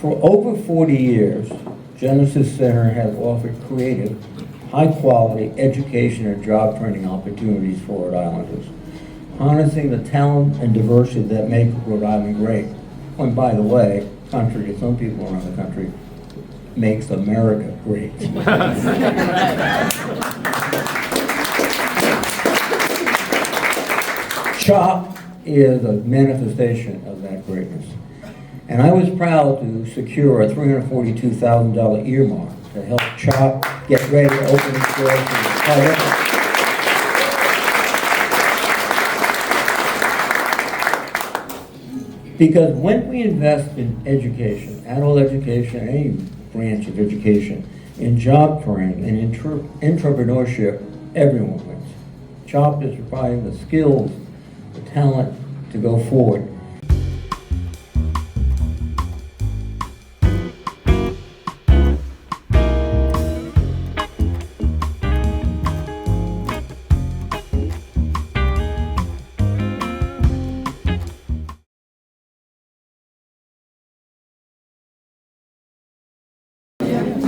For over 40 years, Genesis Center has offered creative, high-quality education and job training opportunities for Rhode Islanders, harnessing the talent and diversity that make Rhode Island great. And by the way, contrary to some people around the country, makes America great. CHOP is a manifestation of that greatness. And I was proud to secure a $342,000 earmark to help CHOP get ready to open its doors to the public. Because when we invest in education, adult education, any branch of education, in job training and entrepreneurship, everyone wins. CHOP is providing the skills, the talent to go forward.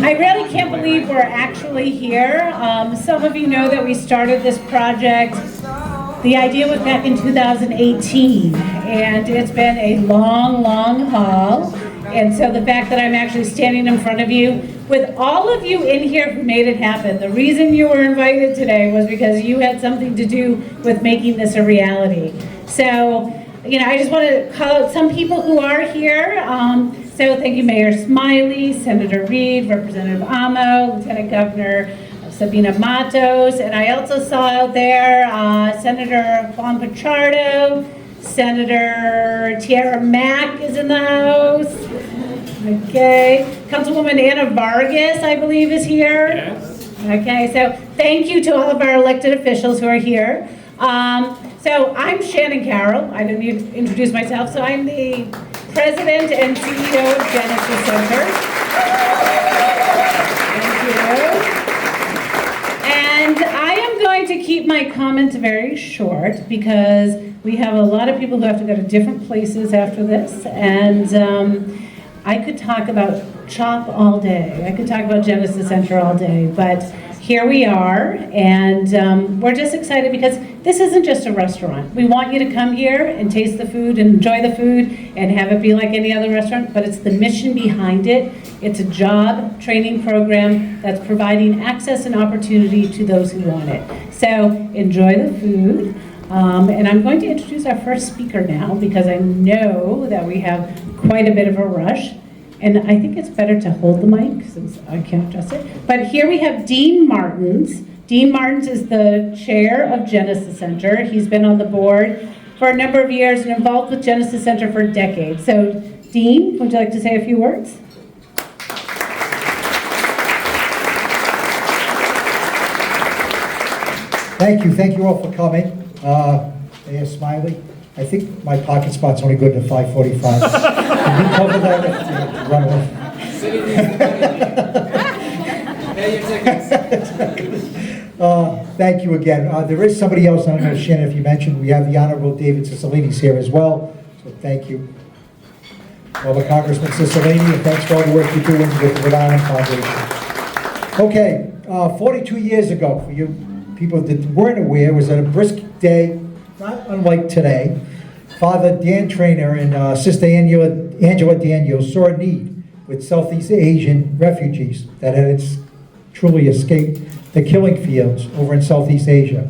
I really can't believe we're actually here. Some of you know that we started this project. The idea was back in 2018, and it's been a long, long haul. And so the fact that I'm actually standing in front of you, with all of you in here who made it happen, the reason you were invited today was because you had something to do with making this a reality. So, I just want to call out some people who are here. So thank you, Mayor Smiley, Senator Reed, Representative Amo, Lieutenant Governor Sabina Matos, and I also saw out there Senator Juan Pichardo, Senator Tiara Mack is in the house. Okay, Councilwoman Anna Vargas, I believe, is here. Yes. Okay, so thank you to all of our elected officials who are here. So I'm Shannon Carroll. I didn't need to introduce myself. So I'm the President and CEO of Genesis Center. Thank you. And I am going to keep my comments very short because we have a lot of people who have to go to different places after this. And I could talk about CHOP all day. I could talk about Genesis Center all day. But here we are, and we're just excited because this isn't just a restaurant. We want you to come here and taste the food and enjoy the food and have it be like any other restaurant, but it's the mission behind it. It's a job training program that's providing access and opportunity to those who want it. So enjoy the food. And I'm going to introduce our first speaker now because I know that we have quite a bit of a rush. And I think it's better to hold the mic since I can't adjust it. But here we have Dean Martins. Dean Martins is the chair of Genesis Center. He's been on the board for a number of years and involved with Genesis Center for decades. So Dean, would you like to say a few words? Thank you all for coming. Mayor Smiley, I think my pocket spot's only good to 5:45. Can we cover that if you run away? Thank you again. There is somebody else, I don't know, Shannon, if you mentioned, we have the Honorable David Cicilline here as well, so thank you. Well, Congressman Cicilline, and thanks for all the work you're doing with the Rhode Island Foundation. Okay, 42 years ago, for you people that weren't aware, was a brisk day, not unlike today. Father Dan Trainer and Sister Angela Daniels saw a need with Southeast Asian refugees that had truly escaped the killing fields over in Southeast Asia.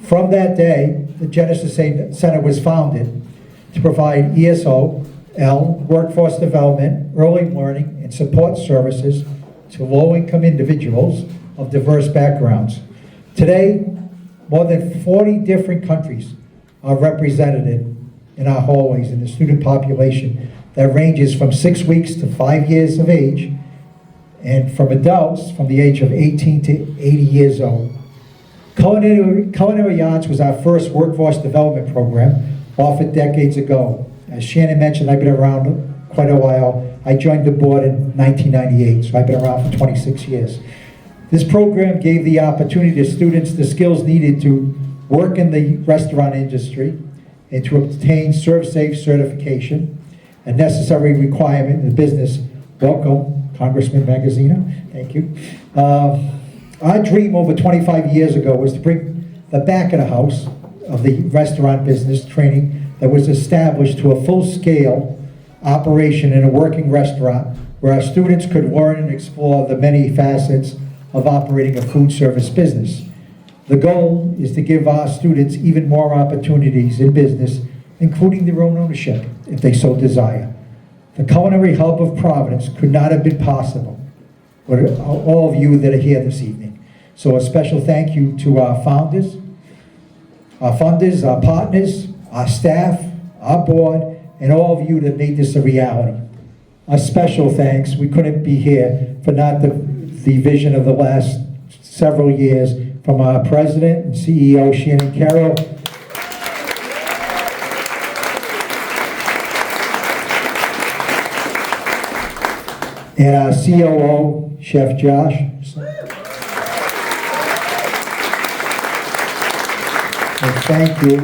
From that day, the Genesis Center was founded to provide ESOL, workforce development, early learning, and support services to low-income individuals of diverse backgrounds. Today, more than 40 different countries are represented in our hallways in the student population that ranges from 6 weeks to 5 years of age, and from adults from the age of 18 to 80 years old. Culinary Arts was our first workforce development program offered decades ago. As Shannon mentioned, I've been around quite a while. I joined the board in 1998, so I've been around for 26 years. This program gave the opportunity to students the skills needed to work in the restaurant industry and to obtain ServSafe certification. a necessary requirement in the business. Welcome, Congressman Magazino. Thank you. Our dream over 25 years ago was to bring the back of the house of the restaurant business training that was established to a full-scale operation in a working restaurant where our students could learn and explore the many facets of operating a food service business. The goal is to give our students even more opportunities in business, including their own ownership, if they so desire. The culinary hub of Providence could not have been possible with all of you that are here this evening. So a special thank you to our founders, our funders, our partners, our staff, our board, and all of you that made this a reality. A special thanks, we couldn't be here for not the vision of the last several years from our president and CEO, Shannon Carroll, and our COO, Chef Josh. And thank you.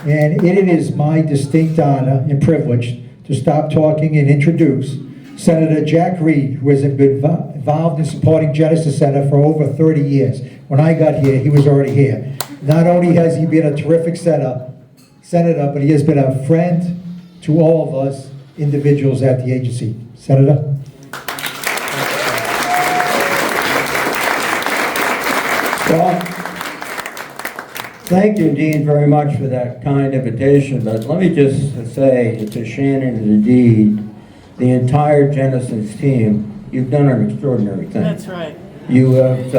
And it is my distinct honor and privilege to stop talking and introduce Senator Jack Reed, who has been involved in supporting Genesis Center for over 30 years. When I got here, he was already here. Not only has he been a terrific senator, but he has been a friend to all of us individuals at the agency. Senator? Well, thank you, Dean, very much for that kind invitation, but let me just say to Shannon and Dean, the entire Genesis team, you've done an extraordinary thing. That's right. You have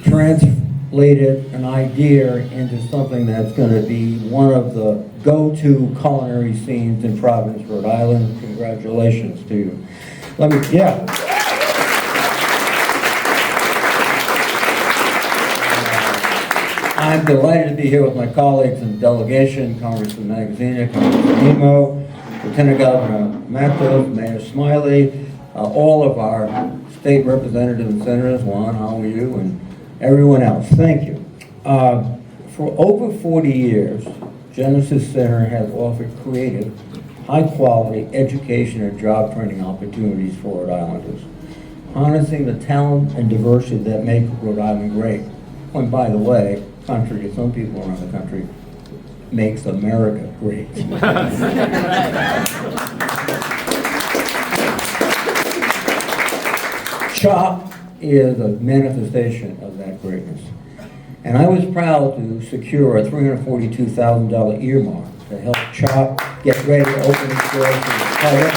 translated an idea into something that's going to be one of the go-to culinary scenes in Providence, Rhode Island. Congratulations to you. I'm delighted to be here with my colleagues in the delegation, Congressman Magaziner, Congressman Emo, Lieutenant Governor Matos, Mayor Smiley, all of our state representatives and senators, Juan, how are you, and everyone else. Thank you. For over 40 years, Genesis Center has offered creative, high-quality education and job training opportunities for Rhode Islanders, harnessing the talent and diversity that make Rhode Island great. And by the way, contrary to some people around the country, makes America great. CHOP is a manifestation of that greatness. And I was proud to secure a $342,000 earmark to help CHOP get ready to open its doors to the public.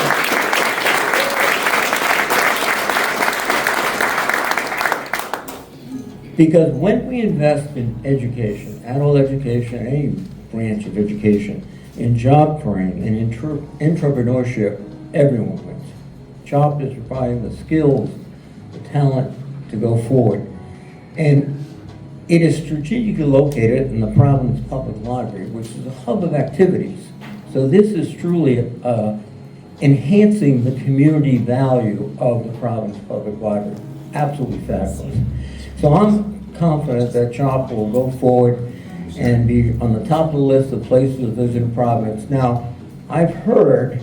Because when we invest in education, adult education, any branch of education, in job training and entrepreneurship, everyone wins. CHOP is providing the skills, the talent to go forward. And it is strategically located in the Providence Public Library, which is a hub of activities. So this is truly enhancing the community value of the Providence Public Library. Absolutely fabulous. So I'm confident that CHOP will go forward and be on the top of the list of places to visit in Providence. Now, I've heard,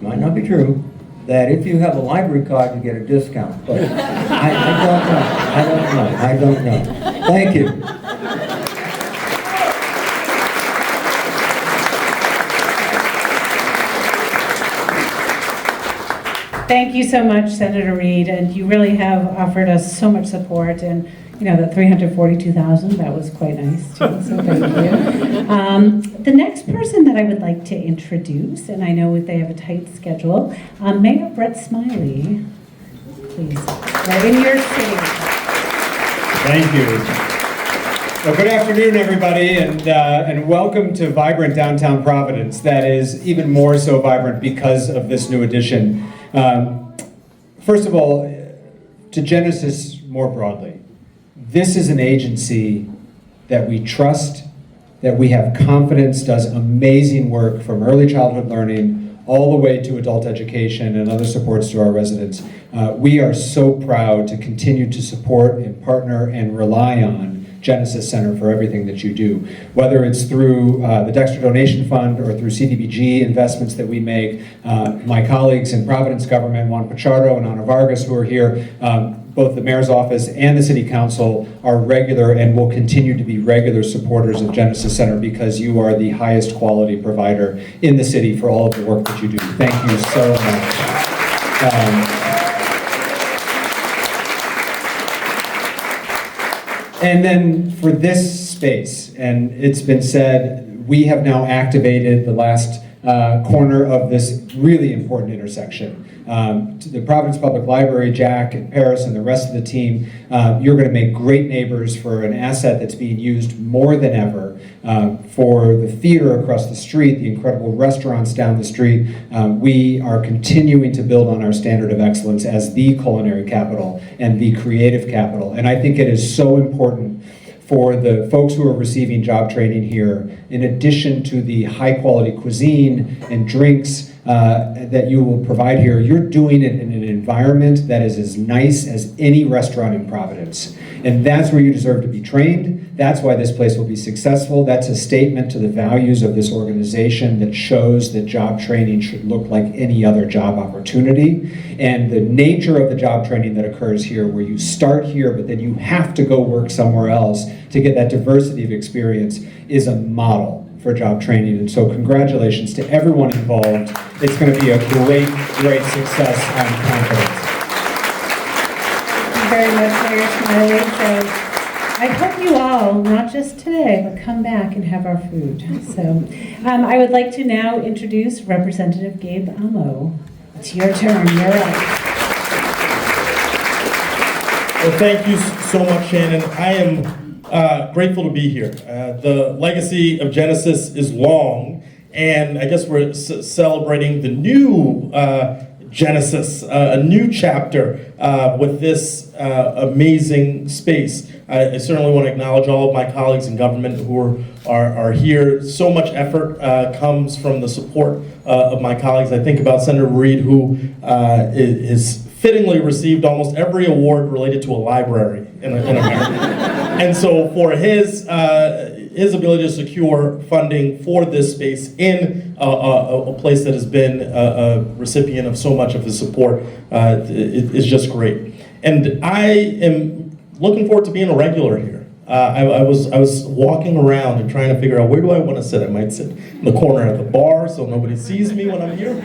might not be true, that if you have a library card, you get a discount. But I don't know. Thank you. Thank you so much, Senator Reed, and you really have offered us so much support, and you know, that $342,000, that was quite nice too, so thank you. The next person that I would like to introduce, and I know they have a tight schedule, Mayor Brett Smiley, please, right in your city. Thank you. Well, good afternoon, everybody, and welcome to vibrant downtown Providence. That is even more so vibrant because of this new addition. First of all, to Genesis more broadly, this is an agency that we trust, that we have confidence does amazing work from early childhood learning all the way to adult education and other supports to our residents. We are so proud to continue to support and partner and rely on Genesis Center for everything that you do, whether it's through the Dexter Donation Fund or through CDBG investments that we make. My colleagues in Providence government, Juan Pichardo and Ana Vargas, who are here, both the mayor's office and the city council are regular and will continue to be regular supporters of Genesis Center because you are the highest quality provider in the city for all of the work that you do. Thank you so much. And then for this space, and it's been said, we have now activated the last corner of this really important intersection. To the Providence Public Library, Jack and Paris and the rest of the team, you're going to make great neighbors for an asset that's being used more than ever for the theater across the street, the incredible restaurants down the street. We are continuing to build on our standard of excellence as the culinary capital and the creative capital. And I think it is so important for the folks who are receiving job training here, in addition to the high quality cuisine and drinks that you will provide here, you're doing it in an environment that is as nice as any restaurant in Providence. And that's where you deserve to be trained. That's why this place will be successful. That's a statement to the values of this organization that shows that job training should look like any other job opportunity. And the nature of the job training that occurs here, where you start here, but then you have to go work somewhere else to get that diversity of experience, is a model for job training. And so congratulations to everyone involved. It's going to be a great, great success, I'm confident. Thank you very much, Mayor Smiley. So I hope you all, not just today, but come back and have our food. So I would like to now introduce Representative Gabe Amo. It's your turn. You're up. Well, thank you so much, Shannon. I am grateful to be here. The legacy of Genesis is long, and I guess we're celebrating the new Genesis, a new chapter with this amazing space. I certainly want to acknowledge all of my colleagues in government who are here. So much effort comes from the support of my colleagues. I think about Senator Reed, who is fittingly received almost every award related to a library in America. And so for his ability to secure funding for this space in a place that has been a recipient of so much of his support is just great. And I am looking forward to being a regular here. I was walking around and trying to figure out, where do I want to sit? I might sit in the corner at the bar so nobody sees me when I'm here.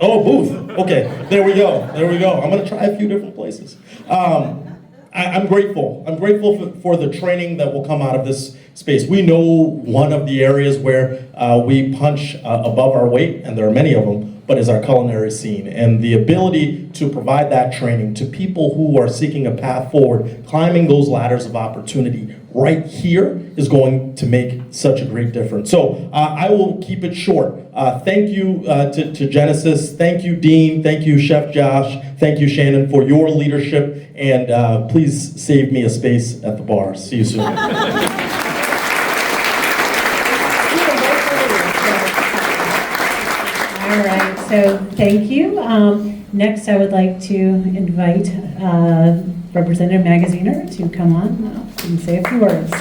Oh, booth. Okay, there we go. There we go. I'm going to try a few different places. I'm grateful. I'm grateful for the training that will come out of this space. We know one of the areas where we punch above our weight, and there are many of them, but is our culinary scene. And the ability to provide that training to people who are seeking a path forward, climbing those ladders of opportunity right here, is going to make such a great difference. So I will keep it short. Thank you to Genesis. Thank you, Dean. Thank you, Chef Josh. Thank you, Shannon, for your leadership. And please save me a space at the bar. See you soon. All right, so thank you. Next, I would like to invite Representative Magaziner to come on and say a few words.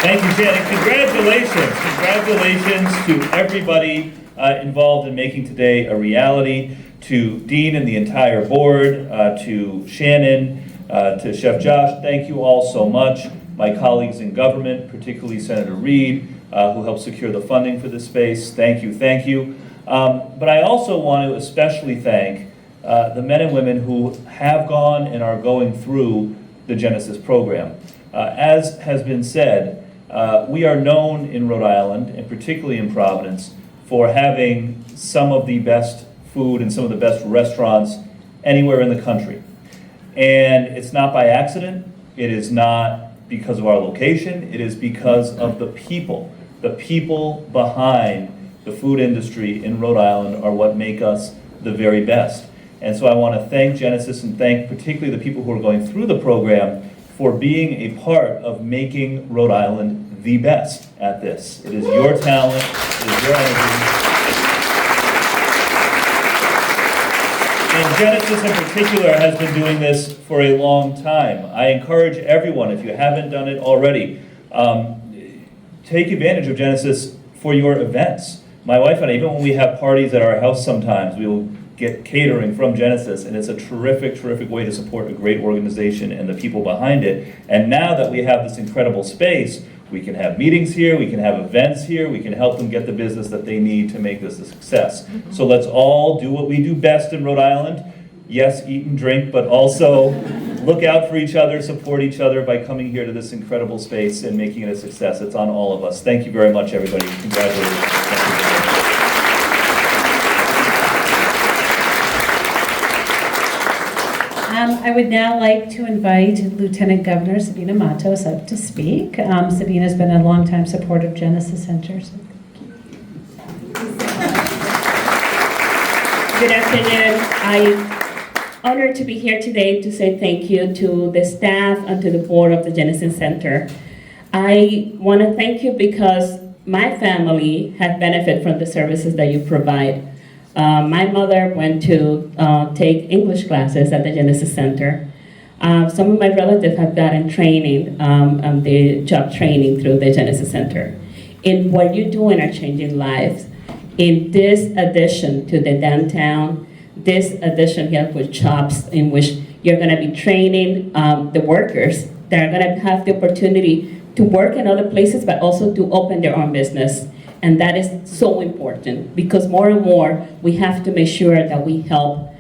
Thank you, Shannon. Congratulations. Congratulations to everybody involved in making today a reality, to Dean and the entire board, to Shannon, to Chef Josh. Thank you all so much. My colleagues in government, particularly Senator Reed, who helped secure the funding for this space. Thank you, thank you. But I also want to especially thank the men and women who have gone and are going through the Genesis program. As has been said, we are known in Rhode Island, and particularly in Providence, for having some of the best food and some of the best restaurants anywhere in the country. And it's not by accident. It is not because of our location. It is because of the people. The people behind the food industry in Rhode Island are what make us the very best. And so I want to thank Genesis and thank particularly the people who are going through the program for being a part of making Rhode Island the best at this. It is your talent, it is your energy. And Genesis in particular has been doing this for a long time. I encourage everyone, if you haven't done it already, take advantage of Genesis for your events. My wife and I, even when we have parties at our house sometimes, we will get catering from Genesis, and it's a terrific, terrific way to support a great organization and the people behind it. And now that we have this incredible space, we can have meetings here, we can have events here, we can help them get the business that they need to make this a success. So let's all do what we do best in Rhode Island. Yes, eat and drink, but also look out for each other, support each other by coming here to this incredible space and making it a success. It's on all of us. Thank you very much, everybody. Congratulations. Thank you very much. I would now like to invite Lieutenant Governor Sabina Matos up to speak. Sabina's been a longtime supporter of Genesis Center. So. Good afternoon. I'm honored to be here today to say thank you to the staff and to the board of the Genesis Center. I want to thank you because my family has benefited from the services that you provide. My mother went to take English classes at the Genesis Center. Some of my relatives have gotten training, the job training through the Genesis Center. And what you're doing are changing lives. In this addition to the downtown, this addition here with shops in which you're going to be training the workers that are going to have the opportunity to work in other places, but also to open their own business. And that is so important because more and more we have to make sure that we help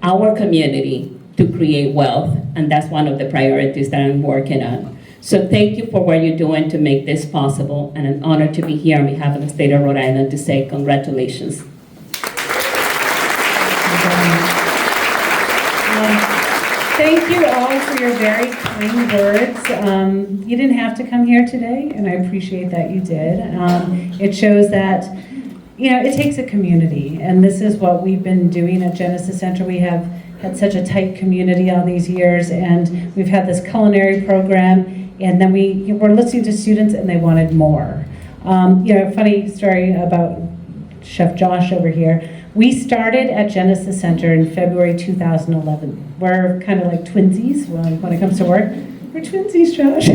our community to create wealth. And that's one of the priorities that I'm working on. So thank you for what you're doing to make this possible. And an honor to be here on behalf of the state of Rhode Island to say congratulations. Thank you all for your very kind words. You didn't have to come here today, and I appreciate that you did. It shows that, you know, it takes a community, and this is what we've been doing at Genesis Center. We have had such a tight community all these years, and we've had this culinary program, and then we were listening to students, and they wanted more. You know, funny story about Chef Josh over here. We started at Genesis Center in February 2011. We're kind of like twinsies when it comes to work. We're twinsies, Josh.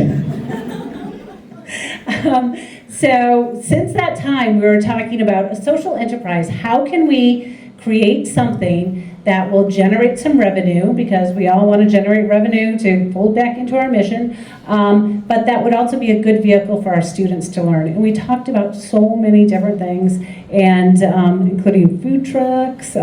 So since that time, we were talking about a social enterprise. How can we create something that will generate some revenue, because we all want to generate revenue to fold back into our mission, but that would also be a good vehicle for our students to learn. And we talked about so many different things, and including food trucks.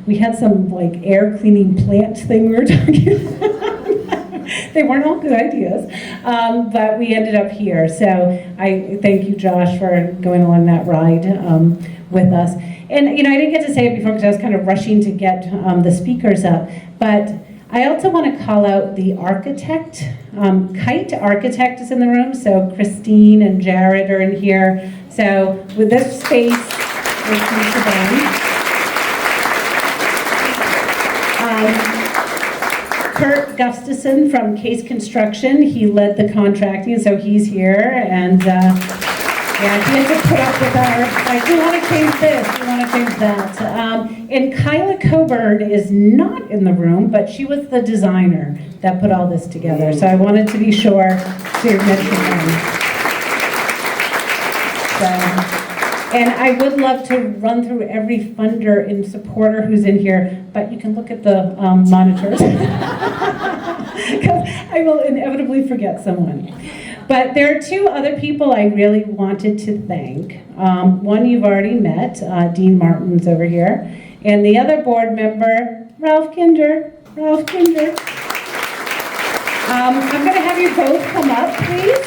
We had some like air cleaning plant thing we were talking about. They weren't all good ideas, but we ended up here. So I thank you, Josh, for going along that ride with us. And, you know, I didn't get to say it before because I was kind of rushing to get the speakers up, but I also want to call out the architect. Kite Architect is in the room, so Christine and Jared are in here. So with this space, we'll come to them. Kurt Gustafson from Case Construction, he led the contracting, so he's here, and yeah, he had to put up with our, like, we want to change this, we want to change that. And Kyla Coburn is not in the room, but she was the designer that put all this together, so I wanted to be sure to mention them. So, and I would love to run through every funder and supporter who's in here, but you can look at the monitors. Because I will inevitably forget someone. But there are two other people I really wanted to thank. One you've already met, Dean Martin's over here. And the other board member, Ralph Kinder. Ralph Kinder. I'm going to have you both come up, please.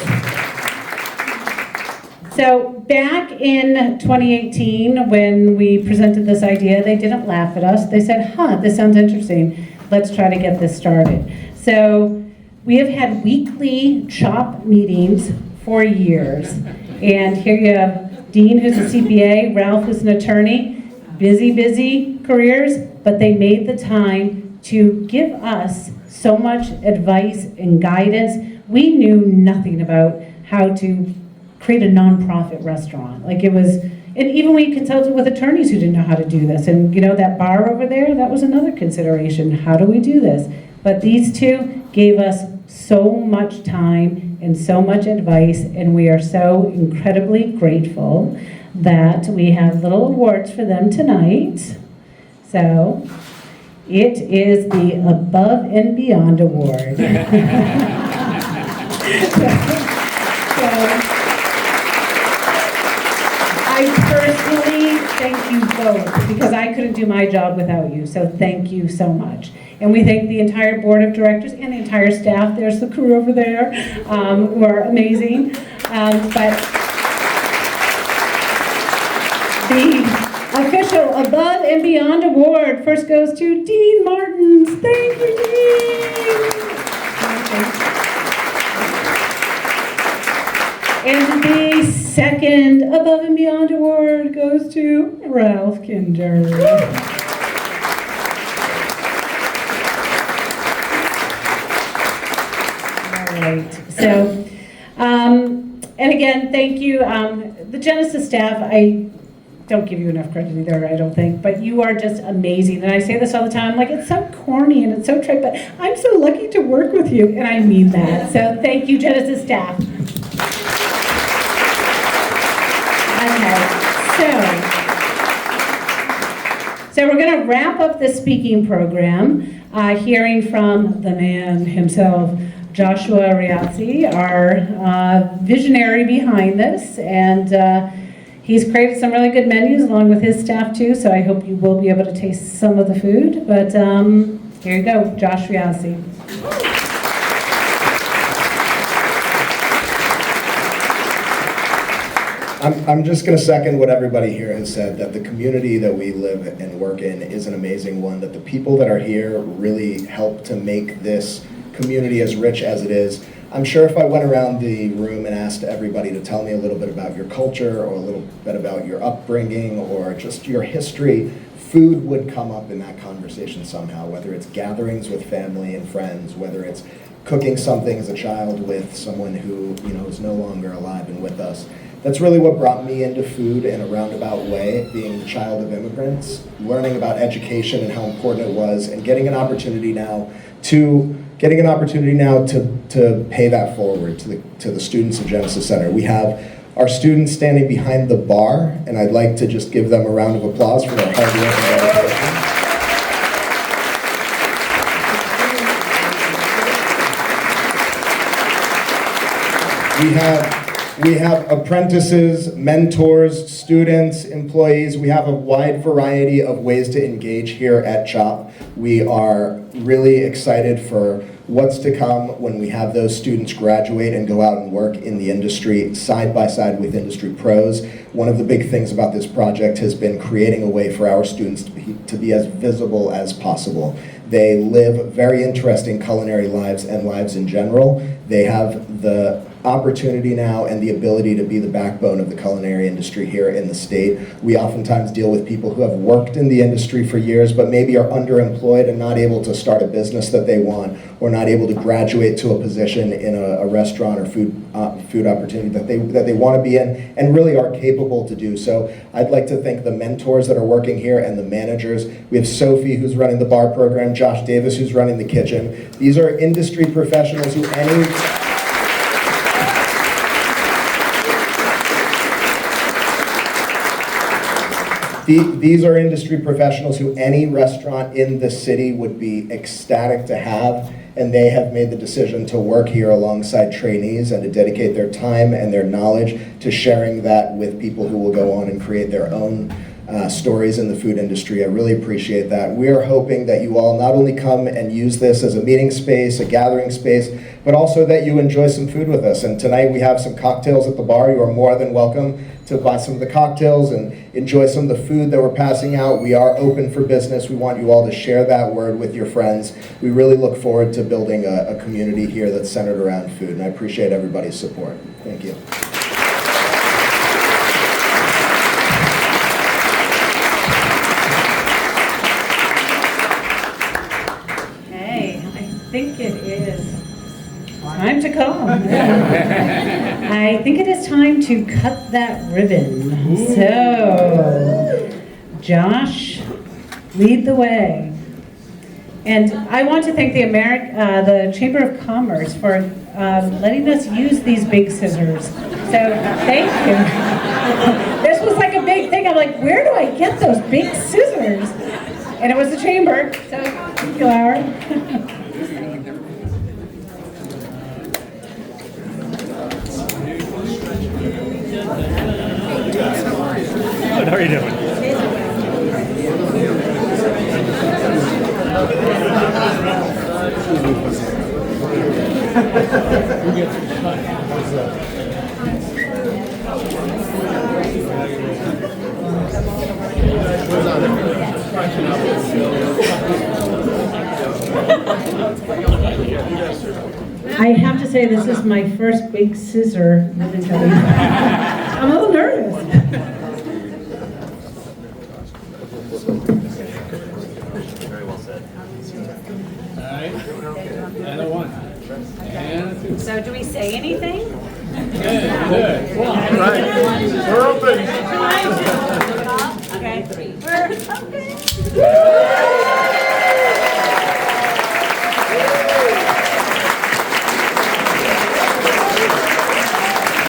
So back in 2018, when we presented this idea, they didn't laugh at us. They said, this sounds interesting. Let's try to get this started. So we have had weekly CHOP meetings for years. And here you have Dean, who's a CPA, Ralph, who's an attorney, busy careers, but they made the time to give us so much advice and guidance. We knew nothing about how to create a nonprofit restaurant. Like, it was, And even we consulted with attorneys who didn't know how to do this. And that bar over there, that was another consideration. How do we do this? But these two gave us so much time and so much advice, and we are so incredibly grateful that we have little awards for them tonight. So it is the Above and Beyond Award. I personally thank you both because I couldn't do my job without you, so thank you so much. And we thank the entire board of directors and the entire staff. There's the crew over there who are amazing. But the official Above and Beyond Award first goes to Dean Martins. Thank you, Dean. And the second Above and Beyond Award goes to Ralph Kinder. All right. So, and again, thank you. The Genesis staff, I don't give you enough credit either, I don't think, but you are just amazing. And I say this all the time, like, it's so corny and it's so trite, but I'm so lucky to work with you, and I mean that. So thank you, Genesis staff. So we're going to wrap up the speaking program, hearing from the man himself, Joshua Riazzi, our visionary behind this, and he's created some really good menus along with his staff too, so I hope you will be able to taste some of the food, but here you go, Josh Riazzi. I'm just going to second what everybody here has said, that the community that we live and work in is an amazing one, that the people that are here really help to make this community as rich as it is. I'm sure if I went around the room and asked everybody to tell me a little bit about your culture or a little bit about your upbringing or just your history, food would come up in that conversation somehow, whether it's gatherings with family and friends, whether it's cooking something as a child with someone who is no longer alive and with us. That's really what brought me into food in a roundabout way, being the child of immigrants, learning about education and how important it was, and getting an opportunity now to pay that forward to the students of Genesis Center. We have our students standing behind the bar, and I'd like to just give them a round of applause for their hard work and dedication. We have apprentices, mentors, students, employees. We have a wide variety of ways to engage here at CHOP. We are really excited for what's to come when we have those students graduate and go out and work in the industry side by side with industry pros. One of the big things about this project has been creating a way for our students to be as visible as possible. They live very interesting culinary lives and lives in general. They have the opportunity now and the ability to be the backbone of the culinary industry here in the state. We oftentimes deal with people who have worked in the industry for years but maybe are underemployed and not able to start a business that they want, or not able to graduate to a position in a restaurant or food opportunity that they want to be in and really are capable to do. So I'd like to thank the mentors that are working here and the managers. We have Sophie, who's running the bar program, Josh Davis, who's running the kitchen. These are industry professionals who These are industry professionals who any restaurant in the city would be ecstatic to have, and they have made the decision to work here alongside trainees and to dedicate their time and their knowledge to sharing that with people who will go on and create their own stories in the food industry. I really appreciate that. We are hoping that you all not only come and use this as a meeting space, a gathering space, but also that you enjoy some food with us. And tonight we have some cocktails at the bar. You are more than welcome to buy some of the cocktails and enjoy some of the food that we're passing out. We are open for business. We want you all to share that word with your friends. We really look forward to building a community here that's centered around food, and I appreciate everybody's support. Thank you. Okay, I think it is time to call. I think it is time to cut that ribbon. So, Josh, lead the way. And I want to thank the Chamber of Commerce for letting us use these big scissors. So thank you. This was like a big thing. I'm like, where do I get those big scissors? And it was the Chamber. So thank you, Laura. How are you doing? I have to say, this is my first big scissor ribbon cutting. I'm a little nervous. Very well said. And a one. And a two. So do we say anything? Good. We're open. Okay. We're open.